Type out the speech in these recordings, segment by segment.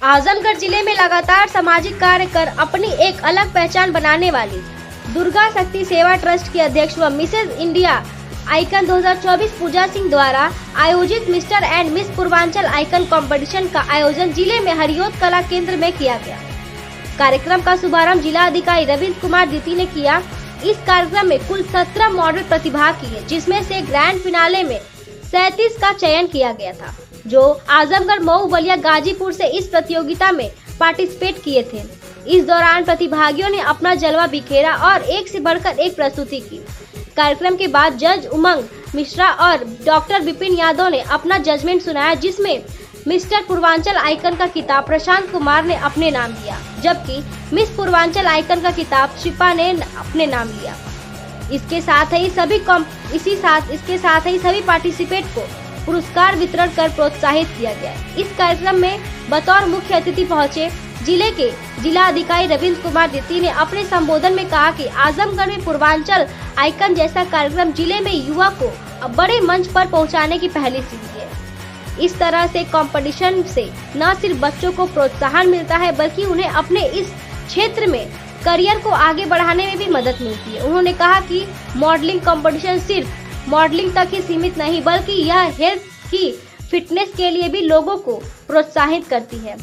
आजमगढ़ जिले में लगातार सामाजिक कार्य कर अपनी एक अलग पहचान बनाने वाली दुर्गा शक्ति सेवा ट्रस्ट की अध्यक्ष व मिसेज इंडिया आइकन 2024 पूजा सिंह द्वारा आयोजित mister and miss Purvanchal icon competition का आयोजन जिले में हरियोत कला केंद्र में किया गया। कार्यक्रम का शुभारंभ जिला अधिकारी रविंद्र कुमार द्विती ने किया। इस कार्यक्रम में कुल 17 मॉडल प्रतिभाग किए, जिसमें से ग्रैंड फिनाले में 37 का चयन किया गया था, जो आजमगढ़, मऊ, बलिया, गाजीपुर से इस प्रतियोगिता में पार्टिसिपेट किए थे। इस दौरान प्रतिभागियों ने अपना जलवा बिखेरा और एक से बढ़कर एक प्रस्तुति की। कार्यक्रम के बाद जज उमंग मिश्रा और डॉक्टर विपिन यादव ने अपना जजमेंट सुनाया, जिसमें मिस्टर पूर्वांचल आइकन का खिताब प्रशांत कुमार ने अपने नाम लिया, जबकि मिस पूर्वांचल आइकन का खिताब शिपा ने अपने नाम लिया। इसके साथ ही सभी पार्टिसिपेट को पुरस्कार वितरण कर प्रोत्साहित किया गया। इस कार्यक्रम में बतौर मुख्य अतिथि पहुंचे जिले के जिला अधिकारी रविंद्र कुमार द्विती ने अपने संबोधन में कहा कि आजमगढ़ में पूर्वांचल आइकन जैसा कार्यक्रम जिले में युवा को बड़े मंच पर पहुंचाने की पहली सीढ़ी है। इस तरह से कंपटीशन से न सिर्फ बच्चों को प्रोत्साहन मिलता है, बल्कि उन्हें अपने इस क्षेत्र में करियर को आगे बढ़ाने में भी मदद मिलती है। उन्होंने कहा कि मॉडलिंग कंपटीशन सिर्फ मॉडलिंग तक ही सीमित नहीं, बल्कि यह हेल्थ की फिटनेस के लिए भी लोगों को प्रोत्साहित करती है।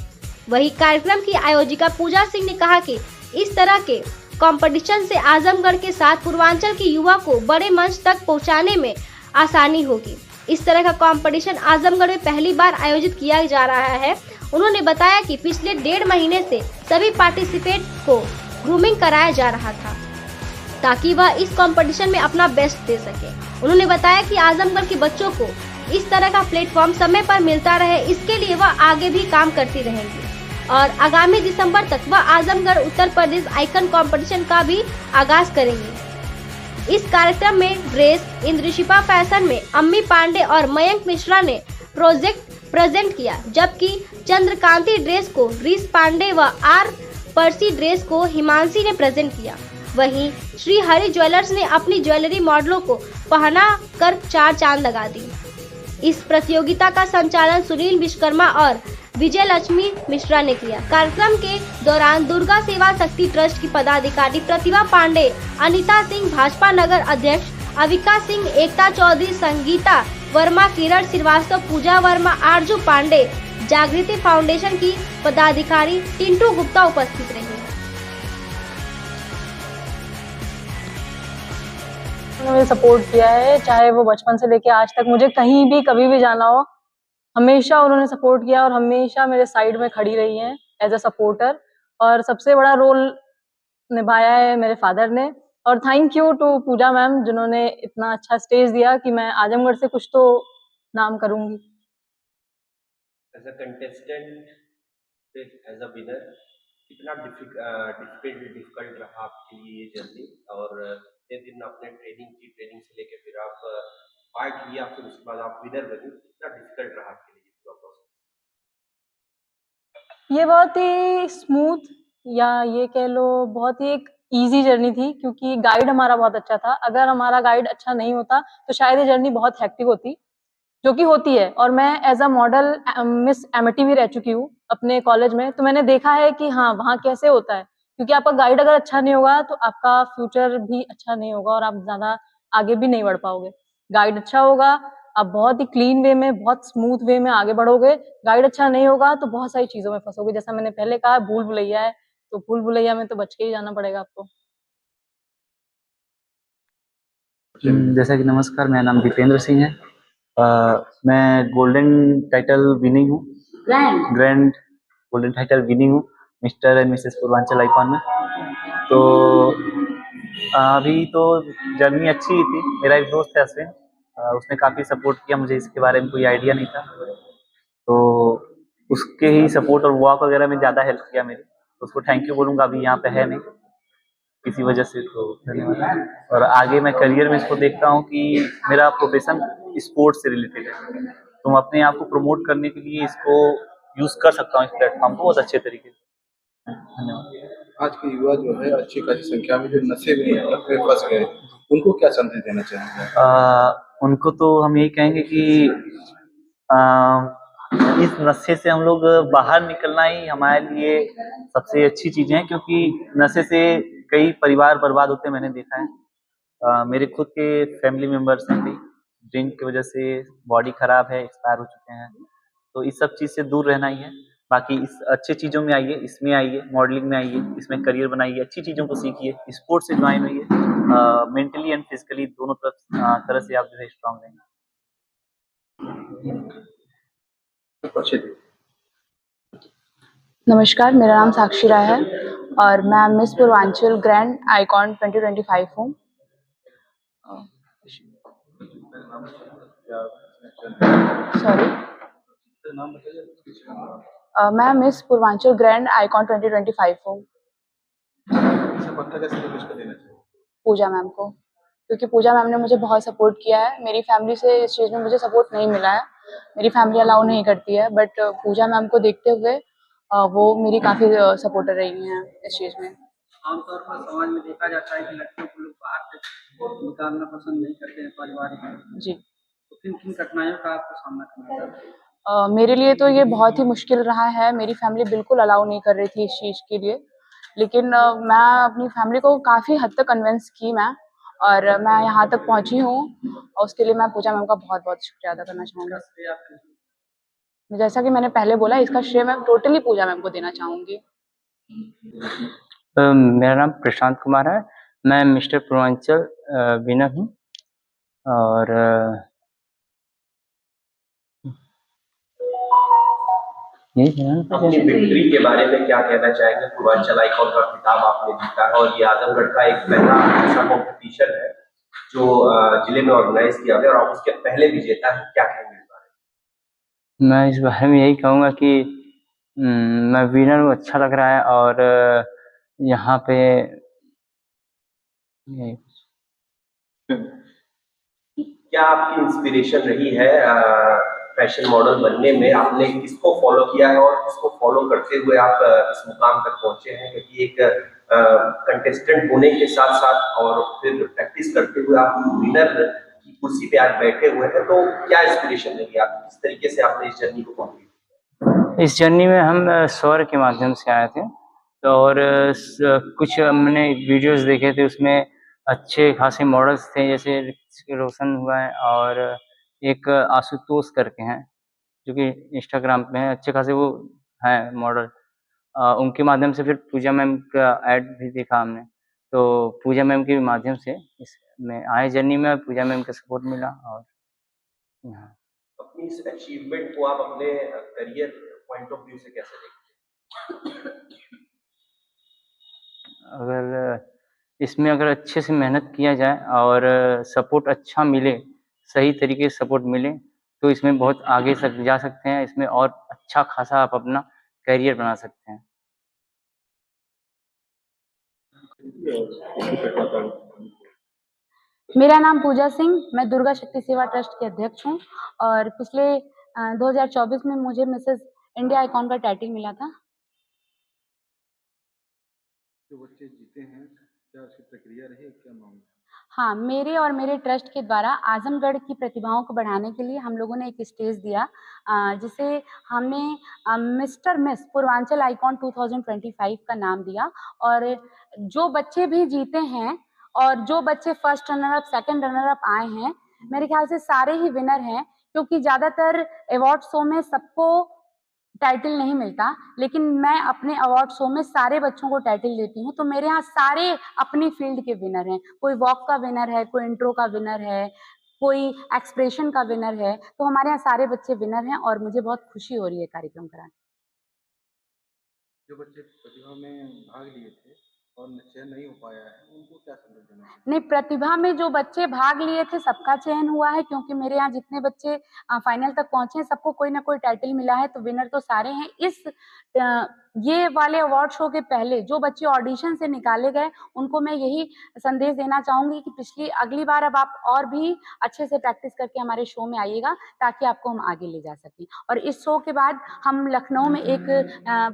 वही कार्यक्रम की आयोजिका पूजा सिंह ने कहा कि इस तरह के कंपटीशन से आजमगढ़ के साथ पूर्वांचल के युवा को बड़े मंच तक पहुंचाने में आसानी होगी। इस तरह का कंपटीशन आजमगढ़ में पहली बार आयोजित किया जा रहा है। उन्होंने बताया कि पिछले 1.5 महीने से सभी पार्टिसिपेट को ग्रूमिंग कराया जा रहा था, ताकि वह इस कंपटीशन में अपना बेस्ट दे सके। उन्होंने बताया कि आजमगढ़ के बच्चों को इस तरह का प्लेटफॉर्म समय पर मिलता रहे, इसके लिए वह आगे भी काम करती रहेंगी और आगामी दिसंबर तक वह आजमगढ़ उत्तर प्रदेश आइकन कंपटीशन का भी आगाज करेंगे। इस कार्यक्रम में ड्रेस इंद्रशिपा फैशन में अम्मी पांडे और मयंक मिश्रा ने प्रोजेक्ट प्रेजेंट किया, जबकि चंद्रकांति ड्रेस को रीस पांडे व आर पर्सी ड्रेस को हिमांशी ने प्रेजेंट किया। वहीं श्री हरि ज्वेलर्स ने अपनी ज्वेलरी मॉडलों को पहना कर 4 चांद लगा दी। इस प्रतियोगिता का संचालन सुनील विश्वकर्मा और विजय लक्ष्मी मिश्रा ने किया। कार्यक्रम के दौरान दुर्गा सेवा शक्ति ट्रस्ट की पदाधिकारी प्रतिभा पांडे, अनीता सिंह, भाजपा नगर अध्यक्ष अविका सिंह, एकता चौधरी, संगीता वर्मा, किरण श्रीवास्तव, पूजा वर्मा, आरजू पांडे, जागृति फाउंडेशन की पदाधिकारी टिंटू गुप्ता उपस्थित रही। मुझे सपोर्ट किया है, चाहे वो बचपन से लेके आज तक मुझे कहीं भी कभी भी जाना हो, हमेशा उन्होंने सपोर्ट किया और हमेशा मेरे साइड में खड़ी रही हैं एज अ सपोर्टर। और सबसे बड़ा रोल निभाया है मेरे फादर ने। और thank you to Pooja ma'am, जिन्होंने इतना अच्छा स्टेज दिया कि मैं आजमगढ़ से कुछ तो नाम करूंगी। As a contestant, as a winner, कितना डिफिकल्ट रहा आपके लिए ये जर्नी? और इतने दिन आपने ट्रेनिंग से लेके फिर आप पार्ट लिया, फिर उसके बाद आप विनर बनी, कितना डिफिकल्ट रहा आपके लिए पूरा प्रोसेस? ये बहुत ही स्मूथ, या ये कह लो बहुत ही एक इजी जर्नी थी, क्योंकि गाइड हमारा बहुत अच्छा था। अगर हमारा गाइड अच्छा नहीं होता तो शायद ये जर्नी बहुत हेक्टिक होती, जो कि होती है। और मैं as a model miss Amity भी रह चुकी हूँ अपने कॉलेज में, तो मैंने देखा है कि हाँ वहाँ कैसे होता है। क्योंकि आपका गाइड अगर अच्छा नहीं होगा तो आपका फ्यूचर भी अच्छा नहीं होगा और आप ज्यादा आगे भी नहीं बढ़ पाओगे। गाइड अच्छा होगा, आप बहुत ही क्लीन वे में, बहुत स्मूथ वे में आगे बढ़ोगे। गाइड अच्छा नहीं होगा तो बहुत सारी चीजों में फंसोगे। जैसा मैंने पहले कहा, भूल भुलैया है, तो भूल भुलैया में तो बच के ही जाना पड़ेगा आपको। जैसा कि नमस्कार, मेरा नाम दीपेंद्र सिंह है। मैं गोल्डन टाइटल विनिंग हूँ, ग्रैंड गोल्डन टाइटल विनिंग हूँ mister and Mrs Purvanchal icon में। तो अभी तो जर्नी अच्छी ही थी। मेरा एक दोस्त है अश्विन, उसने काफ़ी सपोर्ट किया मुझे, इसके बारे में कोई आइडिया नहीं था, तो उसके ही सपोर्ट और वॉक वगैरह में ज़्यादा हेल्प किया मेरी। उसको थैंक यू बोलूँगा, अभी यहाँ पे है नहीं किसी वजह से, तो धन्यवाद। और आगे मैं करियर में इसको देखता हूँ कि मेरा प्रोफेशन स्पोर्ट्स से रिलेटेड है, तो मैं अपने आप को प्रमोट करने के लिए इसको यूज़ कर सकता हूँ, इस प्लेटफॉर्म को बहुत अच्छे तरीके से। धन्यवाद। आज के युवा जो है अच्छी खासी संख्या में जो नशे में फंस गए, उनको क्या संदेश देना चाहेंगे? उनको तो हम यही कहेंगे कि इस नशे से हम लोग बाहर निकलना ही हमारे लिए सबसे अच्छी चीजें है, क्योंकि नशे से कई परिवार बर्बाद होते मैंने देखा है। मेरे खुद के फैमिली मेंबर्स हैं, भी ड्रिंक की वजह से बॉडी खराब है, एक्सपायर हो चुके हैं। तो इस सब चीज से दूर रहना ही है। बाकी इस अच्छे चीजों में आइए, इसमें आइए, मॉडलिंग में आइए, इसमें करियर बनाइए, अच्छी चीजों को सीखिए, स्पोर्ट्स से ज्वाइन होइए। मेंटली एंड फिजिकली दोनों तरह से आप जो है स्ट्रांग रहेंगे। नमस्कार, मेरा नाम साक्षी राय है और मैं मिस पूर्वांचल ग्रैंड आइकॉन 2025 हूँ। मैं मिस पूर्वांचल ग्रैंड आइकॉन 2025 हूँ। पूजा मैम को, क्योंकि पूजा मैम ने मुझे बहुत सपोर्ट किया है। मेरी फैमिली से इस चीज़ में मुझे सपोर्ट नहीं मिला है, मेरी फैमिली अलाउ नहीं करती है, बट पूजा मैम को देखते हुए वो मेरी काफ़ी सपोर्टर रही हैं इस चीज़ में। आमतौर पर समाज में देखा जाता है कि लड़कियों को लोग बाहर से निकालना पसंद नहीं करते हैं परिवार में। जी, तो किन किन कठिनाइयों का आपको सामना करना पड़ा? मेरे लिए तो ये बहुत ही मुश्किल रहा है। मेरी फैमिली बिल्कुल अलाउ नहीं कर रही थी इस चीज़ के लिए, लेकिन मैं अपनी फैमिली को काफ़ी हद तक कन्विंस की मैं, और मैं यहाँ तक पहुँची हूँ, और उसके लिए मैं पूजा मैम का बहुत बहुत शुक्रिया अदा करना चाहूँगी। जैसा कि मैंने पहले बोला, इसका श्रेय मैं टोटली पूजा मैम को देना चाहूँगी। मेरा नाम प्रशांत कुमार है, मैं मिस्टर पूर्वांचल विनर हूँ। और अपनी विक्ट्री के बारे में क्या कहना चाहेंगे? पूर्वांचल आइकॉन का खिताब आपने जीता है और ये आजमगढ़ का एक पहला ऐसा कॉम्पिटिशन है जो जिले में ऑर्गेनाइज किया गया और आप उसके पहले विजेता है, क्या कहेंगे इस बारे में? मैं इस बारे में यही कहूँगा कि मैं विनर हूँ, अच्छा लग रहा है। और यहाँ पे क्या आपकी इंस्पिरेशन रही है फैशन मॉडल बनने में? आपने किसको फॉलो किया है और किसको फॉलो करते हुए आप इस मुकाम तक पहुंचे हैं? क्योंकि एक कंटेस्टेंट होने के साथ साथ और फिर प्रैक्टिस करते हुए आप विनर की कुर्सी पे आज बैठे हुए हैं, तो क्या इंस्पिरेशन रही आपकी? किस तरीके से आपने इस जर्नी को कंप्लीट किया? इस जर्नी में हम सौर के माध्यम से आए थे, तो और कुछ हमने वीडियोस देखे थे, उसमें अच्छे खासे मॉडल्स थे, जैसे ऋतिक रोशन हुआ है और एक आशुतोष करके हैं जो कि इंस्टाग्राम पे हैं, अच्छे खासे वो हैं मॉडल। उनके माध्यम से फिर पूजा मैम का ऐड भी देखा हमने, तो पूजा मैम के माध्यम से इसमें आए जर्नी में, पूजा मैम का सपोर्ट मिला। और यहाँ अपनी इस अचीवमेंट को आप अपने करियर पॉइंट ऑफ व्यू से कैसे देखते हैं? अगर इसमें अगर अच्छे से मेहनत किया जाए और सपोर्ट अच्छा मिले, सही तरीके से सपोर्ट मिले, तो इसमें बहुत आगे तक जा सकते हैं। इसमें और अच्छा खासा आप अपना करियर बना सकते हैं। मेरा नाम पूजा सिंह, मैं दुर्गा शक्ति सेवा ट्रस्ट के अध्यक्ष हूँ, और पिछले 2024 में मुझे मिसेस इंडिया आइकॉन का टाइटल मिला था। जो बच्चे जीते हैं, क्या उसकी प्रक्रिया रही, क्या मामला? हाँ, मेरे और मेरे ट्रस्ट के द्वारा आजमगढ़ की प्रतिभाओं को बढ़ाने के लिए हम लोगों ने एक स्टेज दिया, जिसे हमने मिस्टर मिस पूर्वांचल आइकॉन 2025 का नाम दिया। और जो बच्चे भी जीते हैं और जो बच्चे first runner up, second runner up आए हैं, मेरे ख्याल से सारे ही विनर हैं, क्योंकि ज़्यादातर अवार्ड शो में सबको टाइटल नहीं मिलता, लेकिन मैं अपने अवार्ड शो में सारे बच्चों को टाइटल देती हूँ। तो मेरे यहाँ सारे अपनी फील्ड के विनर हैं, कोई वॉक का विनर है, कोई इंट्रो का विनर है, कोई एक्सप्रेशन का विनर है। तो हमारे यहाँ सारे बच्चे विनर हैं और मुझे बहुत खुशी हो रही है कार्यक्रम कराने। जो बच्चे प्रतिभा में भाग लिए थे और चयन नहीं हो पाया है, उनको क्या संदेश देना है? नहीं, प्रतिभा में जो बच्चे भाग लिए थे सबका चयन हुआ है, क्योंकि मेरे यहाँ जितने बच्चे फाइनल तक पहुंचे हैं, सबको कोई ना कोई टाइटल मिला है, तो विनर तो सारे हैं। इस ये वाले अवार्ड शो के पहले जो बच्चे ऑडिशन से निकाले गए, उनको मैं यही संदेश देना चाहूंगी कि अगली बार अब आप और भी अच्छे से प्रैक्टिस करके हमारे शो में आइएगा, ताकि आपको हम आगे ले जा सकें। और इस शो के बाद हम लखनऊ में एक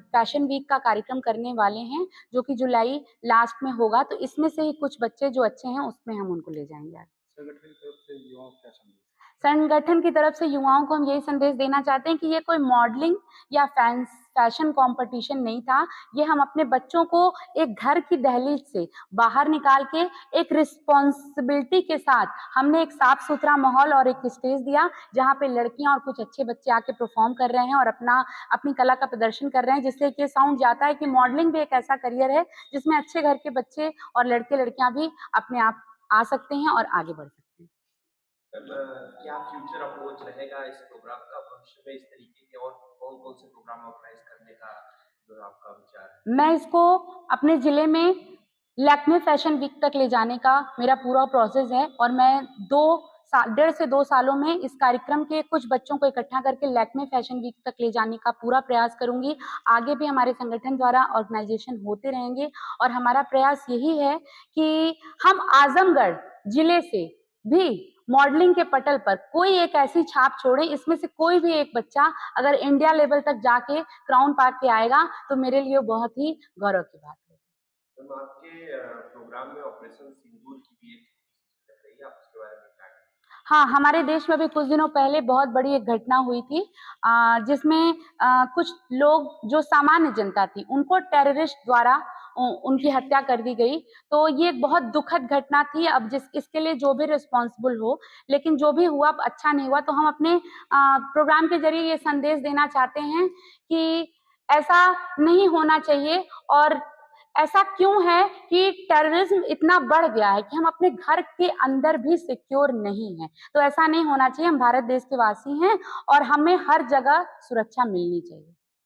फैशन वीक का कार्यक्रम करने वाले हैं, जो कि जुलाई लास्ट में होगा। तो इसमें से ही कुछ बच्चे जो अच्छे हैं, उसमें हम उनको ले जाएंगे। संगठन की तरफ से युवाओं को क्या संदेश? संगठन की तरफ से युवाओं को हम यही संदेश देना चाहते हैं कि ये कोई मॉडलिंग या फैशन कंपटीशन नहीं था। ये हम अपने बच्चों को एक घर की दहलीज से बाहर निकाल के एक रिस्पॉन्सिबिलिटी के साथ हमने एक साफ सुथरा माहौल और एक स्टेज दिया जहाँ पे लड़कियां और कुछ अच्छे बच्चे आके परफॉर्म कर रहे हैं और अपनी कला का प्रदर्शन कर रहे हैं, जिससे कि साउंड जाता है कि मॉडलिंग भी एक ऐसा करियर है जिसमें अच्छे घर के बच्चे और लड़के लड़कियां भी अपने आप आ सकते हैं और आगे बढ़ सकते हैं। क्या फ्यूचर अप्रोच रहेगा इस प्रोग्राम का भविष्य में, इस तरीके के और कौन कौन से प्रोग्राम ऑर्गेनाइज करने का जो आपका विचार है? मैं इसको अपने जिले में लैक्मे फैशन वीक तक ले जाने का मेरा पूरा प्रोसेस है और मैं 1.5 से 2 सालों में इस कार्यक्रम के कुछ बच्चों को इकट्ठा करके लैक्मे फैशन वीक तक ले जाने का पूरा प्रयास करूंगी। आगे भी हमारे संगठन द्वारा ऑर्गेनाइजेशन होते रहेंगे और हमारा प्रयास यही है कि हम आजमगढ़ जिले से भी मॉडलिंग के पटल पर कोई एक ऐसी छाप छोड़े, इसमें से कोई भी एक बच्चा अगर इंडिया लेवल तक जाके क्राउन पाके के आएगा तो मेरे लिए बहुत ही गौरव की बात है। तो आपके प्रोग्राम में ऑपरेशन सिंदूर की भी एक छोटी सी चल रही है, आप उसके बारे में क्या कहेंगे? हाँ, हमारे देश में भी कुछ दिनों पहले बहुत बड़ी एक घटना हुई थी जिसमें कुछ लोग जो सामान्य जनता थी उनको टेररिस्ट द्वारा उनकी हत्या कर दी गई। तो ये एक बहुत दुखद घटना थी। अब इसके लिए जो भी रिस्पॉन्सिबल हो, लेकिन जो भी हुआ अच्छा नहीं हुआ। तो हम अपने प्रोग्राम के जरिए ये संदेश देना चाहते हैं कि ऐसा नहीं होना चाहिए और ऐसा क्यों है कि टेररिज्म इतना बढ़ गया है कि हम अपने घर के अंदर भी सिक्योर नहीं हैं। तो ऐसा नहीं होना चाहिए। हम भारत देश के वासी हैं और हमें हर जगह सुरक्षा मिलनी चाहिए।